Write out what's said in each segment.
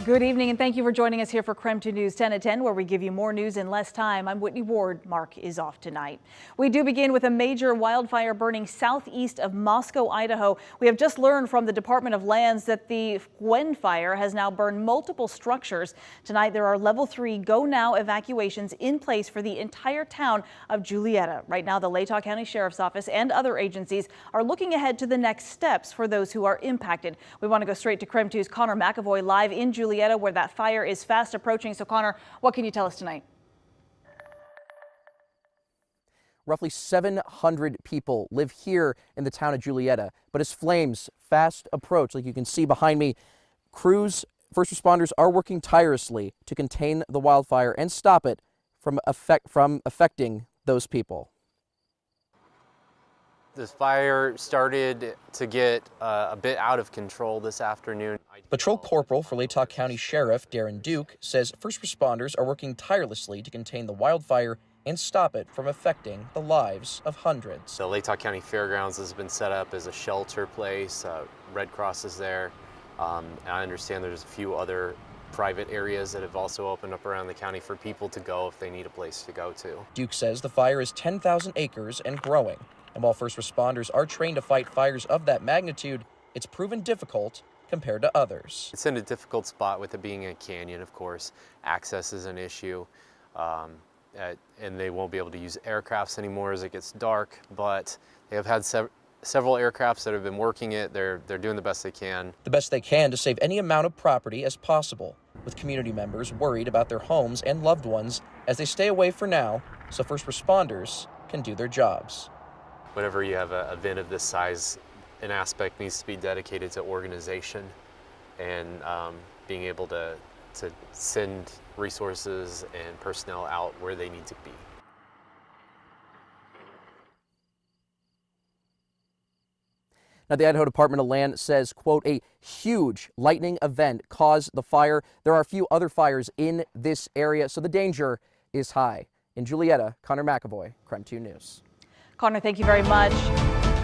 Good evening and thank you for joining us here for KREM 2 News 10 at 10, where we give you more news in less time. I'm Whitney Ward. Mark is off tonight. We do begin with a major wildfire burning southeast of Moscow, Idaho. We have just learned from the Department of Lands that the wildfire has now burned multiple structures. Tonight there are level 3 go now evacuations in place for the entire town of Juliette. Right now the Latah County Sheriff's Office and other agencies are looking ahead to the next steps for those who are impacted. We want to go straight to KREM 2's Connor McAvoy live in Juliette, where that fire is fast approaching. So Connor, what can you tell us tonight? Roughly 700 people live here in the town of Juliette, but as flames fast approach, like you can see behind me, crews, first responders are working tirelessly to contain the wildfire and stop it from affecting those people. This fire started to get a bit out of control this afternoon. Patrol Corporal for Latah County Sheriff Darren Duke says first responders are working tirelessly to contain the wildfire and stop it from affecting the lives of hundreds. The Latah County Fairgrounds has been set up as a shelter place. Red Cross is there. And I understand there's a few other private areas that have also opened up around the county for people to go if they need a place to go to. Duke says the fire is 10,000 acres and growing. And while first responders are trained to fight fires of that magnitude, it's proven difficult compared to others. It's in a difficult spot with it being a canyon, of course. Access is an issue, and they won't be able to use aircrafts anymore as it gets dark, but they have had several aircrafts that have been working it. They're doing the best they can. The best they can to save any amount of property as possible, with community members worried about their homes and loved ones as they stay away for now so first responders can do their jobs. Whenever you have an event of this size, an aspect needs to be dedicated to organization and being able to send resources and personnel out where they need to be. Now, the Idaho Department of Land says, quote, a huge lightning event caused the fire. There are a few other fires in this area, so the danger is high. In Juliette, Connor McAvoy, KREM 2 News. Connor, thank you very much.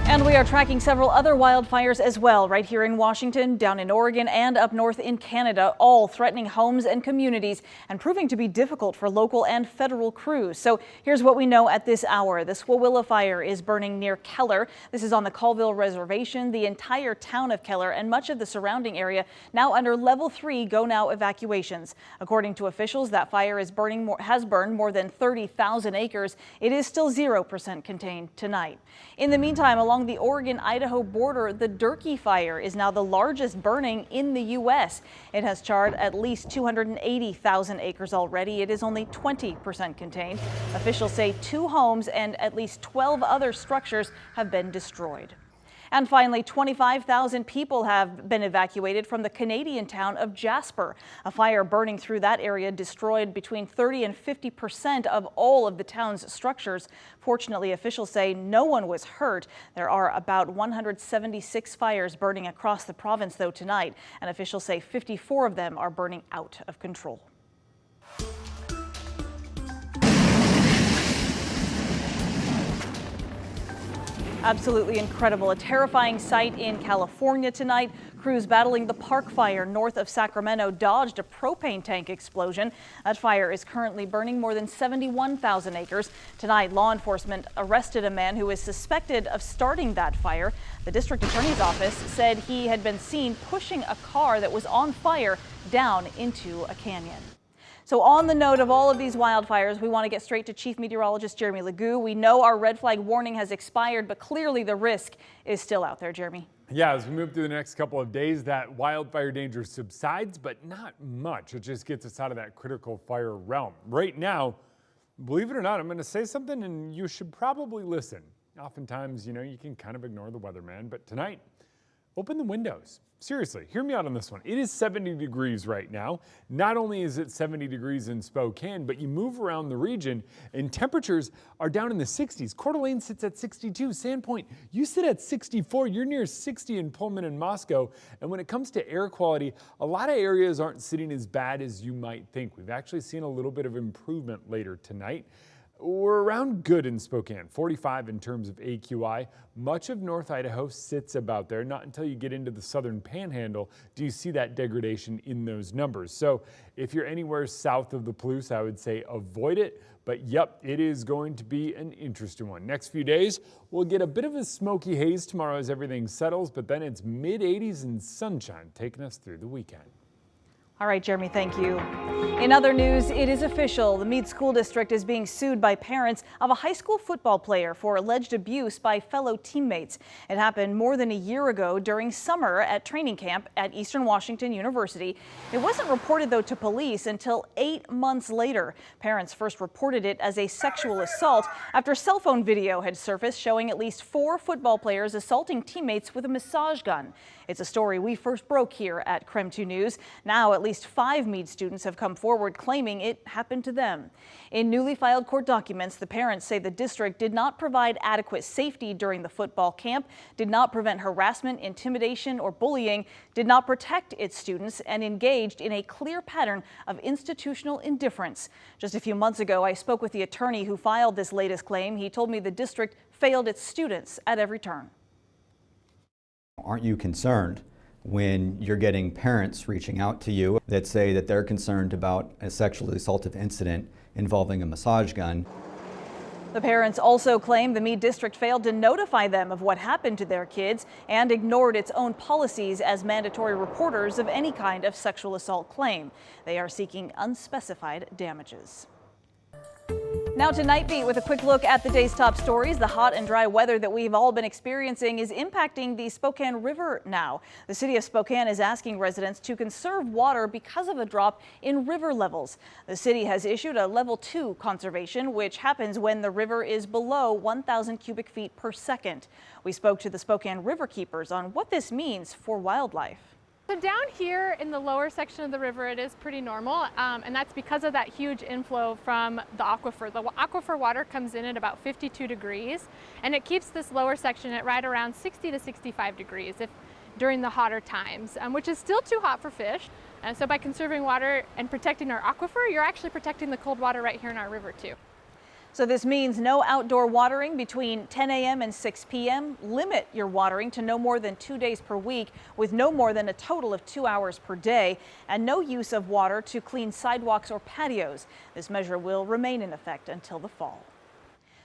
And we are tracking several other wildfires as well, right here in Washington, down in Oregon, and up north in Canada, all threatening homes and communities and proving to be difficult for local and federal crews. So here's what we know at this hour. The Swawilla fire is burning near Keller. This is on the Colville Reservation. The entire town of Keller and much of the surrounding area now under level 3 go now evacuations. According to officials, that fire has burned more than 30,000 acres. It is still 0% contained tonight. In the meantime, along the Oregon-Idaho border, the Durkee fire is now the largest burning in the U.S. It has charred at least 280,000 acres already. It is only 20% contained. Officials say 2 homes and at least 12 other structures have been destroyed. And finally, 25,000 people have been evacuated from the Canadian town of Jasper. A fire burning through that area destroyed between 30 and 50% of all of the town's structures. Fortunately, officials say no one was hurt. There are about 176 fires burning across the province, though, tonight, and officials say 54 of them are burning out of control. Absolutely incredible. A terrifying sight in California tonight. Crews battling the Park Fire north of Sacramento dodged a propane tank explosion. That fire is currently burning more than 71,000 acres. Tonight, law enforcement arrested a man who is suspected of starting that fire. The district attorney's office said he had been seen pushing a car that was on fire down into a canyon. So on the note of all of these wildfires, we want to get straight to Chief Meteorologist Jeremy Legoo. We know our red flag warning has expired, but clearly the risk is still out there, Jeremy. Yeah, as we move through the next couple of days, that wildfire danger subsides, but not much. It just gets us out of that critical fire realm. Right now, believe it or not, I'm going to say something and you should probably listen. Oftentimes, you can kind of ignore the weatherman, but tonight, open the windows. Seriously, hear me out on this one. It is 70 degrees right now. Not only is it 70 degrees in Spokane, but you move around the region and temperatures are down in the 60s. Coeur d'Alene sits at 62. Sandpoint, you sit at 64. You're near 60 in Pullman and Moscow. And when it comes to air quality, a lot of areas aren't sitting as bad as you might think. We've actually seen a little bit of improvement later tonight. We're around good in Spokane, 45 in terms of AQI. Much of North Idaho sits about there. Not until you get into the southern panhandle do you see that degradation in those numbers. So if you're anywhere south of the Palouse, I would say avoid it. But yep, it is going to be an interesting one. Next few days, we'll get a bit of a smoky haze tomorrow as everything settles, but then it's mid-80s and sunshine taking us through the weekend. All right, Jeremy, thank you. In other news, it is official. The Meade School District is being sued by parents of a high school football player for alleged abuse by fellow teammates. It happened more than a year ago during summer at training camp at Eastern Washington University. It wasn't reported, though, to police until 8 months later. Parents first reported it as a sexual assault after cell phone video had surfaced showing at least 4 football players assaulting teammates with a massage gun. It's a story we first broke here at KREM 2 News. Now, at least 5 Meade students have come forward claiming it happened to them. In newly filed court documents, the parents say the district did not provide adequate safety during the football camp, did not prevent harassment, intimidation, or bullying, did not protect its students, and engaged in a clear pattern of institutional indifference. Just a few months ago, I spoke with the attorney who filed this latest claim. He told me the district failed its students at every turn. Aren't you concerned when you're getting parents reaching out to you that say that they're concerned about a sexually assaultive incident involving a massage gun? The parents also claim the Meade district failed to notify them of what happened to their kids and ignored its own policies as mandatory reporters of any kind of sexual assault claim. They are seeking unspecified damages. Now to Night Beat with a quick look at the day's top stories. The hot and dry weather that we've all been experiencing is impacting the Spokane River now. The city of Spokane is asking residents to conserve water because of a drop in river levels. The city has issued a level 2 conservation, which happens when the river is below 1,000 cubic feet per second. We spoke to the Spokane River Keepers on what this means for wildlife. So down here in the lower section of the river, it is pretty normal, and that's because of that huge inflow from the aquifer. The aquifer water comes in at about 52 degrees, and it keeps this lower section at right around 60 to 65 degrees during the hotter times, which is still too hot for fish. And so by conserving water and protecting our aquifer, you're actually protecting the cold water right here in our river too. So this means no outdoor watering between 10 a.m. and 6 p.m. Limit your watering to no more than 2 days per week with no more than a total of 2 hours per day, and no use of water to clean sidewalks or patios. This measure will remain in effect until the fall.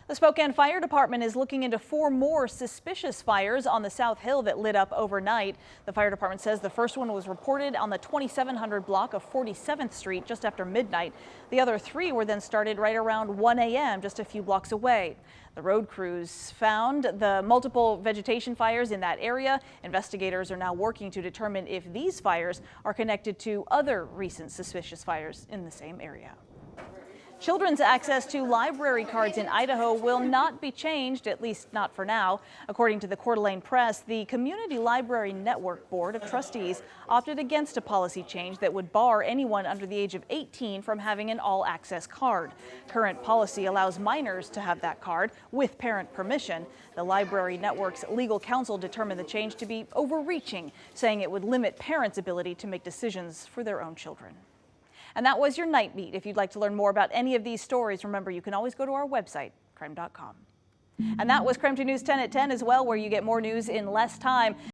The Spokane Fire Department is looking into 4 more suspicious fires on the South Hill that lit up overnight. The fire department says the first one was reported on the 2700 block of 47th Street just after midnight. The other 3 were then started right around 1 a.m. just a few blocks away. The road crews found the multiple vegetation fires in that area. Investigators are now working to determine if these fires are connected to other recent suspicious fires in the same area. Children's access to library cards in Idaho will not be changed, at least not for now. According to the Coeur d'Alene Press, the Community Library Network Board of Trustees opted against a policy change that would bar anyone under the age of 18 from having an all-access card. Current policy allows minors to have that card with parent permission. The Library Network's legal counsel determined the change to be overreaching, saying it would limit parents' ability to make decisions for their own children. And that was your Night Beat. If you'd like to learn more about any of these stories, remember you can always go to our website, krem.com. And that was KREM 2 News 10 at 10 as well, where you get more news in less time.